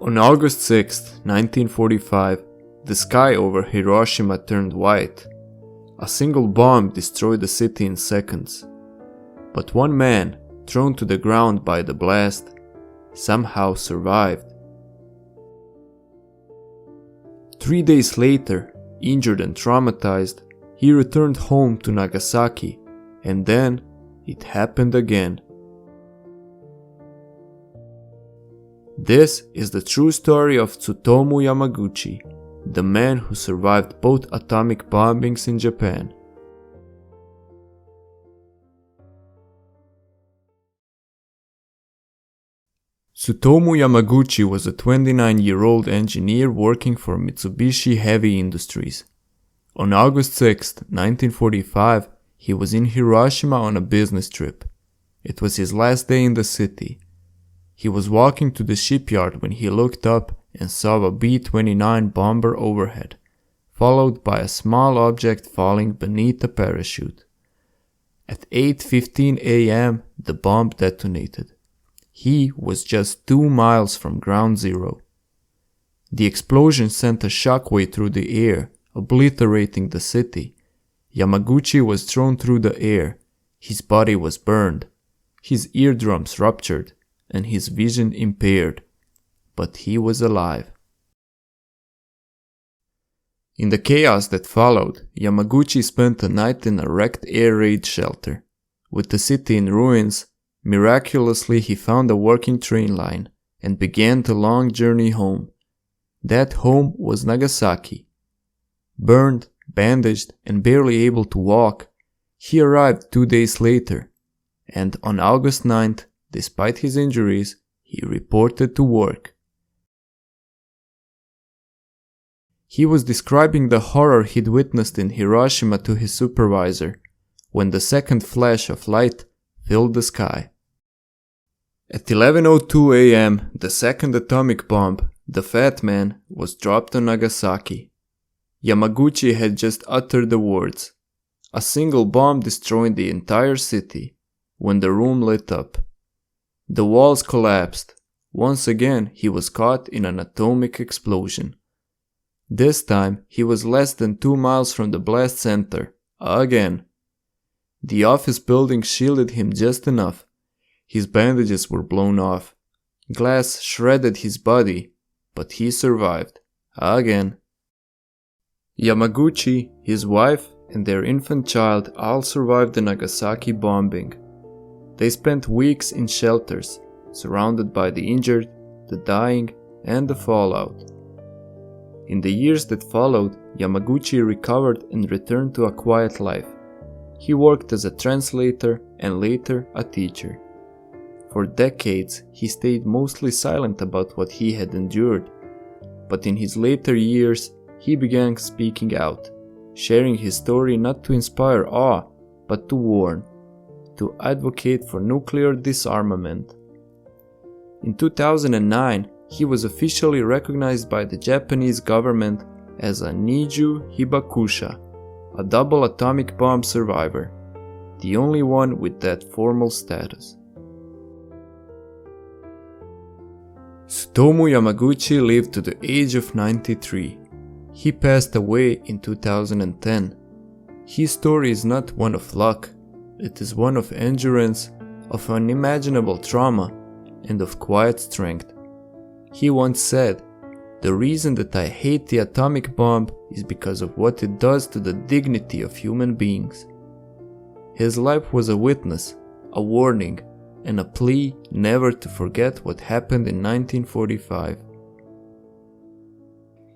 On August 6, 1945, the sky over Hiroshima turned white. A single bomb destroyed the city in seconds. But one man, thrown to the ground by the blast, somehow survived. 3 days later, injured and traumatized, he returned home to Nagasaki, and then it happened again. This is the true story of Tsutomu Yamaguchi, the man who survived both atomic bombings in Japan. Tsutomu Yamaguchi was a 29-year-old engineer working for Mitsubishi Heavy Industries. On August 6, 1945, he was in Hiroshima on a business trip. It was his last day in the city. He was walking to the shipyard when he looked up and saw a B-29 bomber overhead, followed by a small object falling beneath a parachute. At 8:15 a.m., the bomb detonated. He was just 2 miles from ground zero. The explosion sent a shockwave through the air, obliterating the city. Yamaguchi was thrown through the air. His body was burned. His eardrums ruptured, and his vision impaired. But he was alive. In the chaos that followed, Yamaguchi spent a night in a wrecked air raid shelter. With the city in ruins, miraculously he found a working train line and began the long journey home. That home was Nagasaki. Burned, bandaged, and barely able to walk, he arrived 2 days later, and on August 9th, despite his injuries, he reported to work. He was describing the horror he'd witnessed in Hiroshima to his supervisor, when the second flash of light filled the sky. At 11:02 a.m., the second atomic bomb, the Fat Man, was dropped on Nagasaki. Yamaguchi had just uttered the words, a single bomb destroying the entire city, when the room lit up. The walls collapsed. Once again, he was caught in an atomic explosion. This time, he was less than 2 miles from the blast center. Again. The office building shielded him just enough. His bandages were blown off. Glass shredded his body, but he survived. Again. Yamaguchi, his wife, and their infant child all survived the Nagasaki bombing. They spent weeks in shelters, surrounded by the injured, the dying, and the fallout. In the years that followed, Yamaguchi recovered and returned to a quiet life. He worked as a translator and later a teacher. For decades, he stayed mostly silent about what he had endured. But in his later years, he began speaking out, sharing his story not to inspire awe, but to warn, to advocate for nuclear disarmament. In 2009, he was officially recognized by the Japanese government as a Niju Hibakusha, a double atomic bomb survivor, the only one with that formal status. Tsutomu Yamaguchi lived to the age of 93. He passed away in 2010. His story is not one of luck, it is one of endurance, of unimaginable trauma, and of quiet strength. He once said, "The reason that I hate the atomic bomb is because of what it does to the dignity of human beings." His life was a witness, a warning, and a plea never to forget what happened in 1945.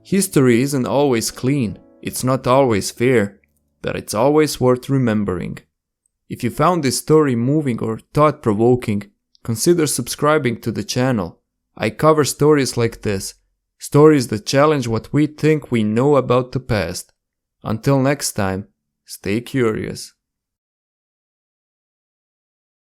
History isn't always clean, it's not always fair, but it's always worth remembering. If you found this story moving or thought-provoking, consider subscribing to the channel. I cover stories like this, stories that challenge what we think we know about the past. Until next time, stay curious.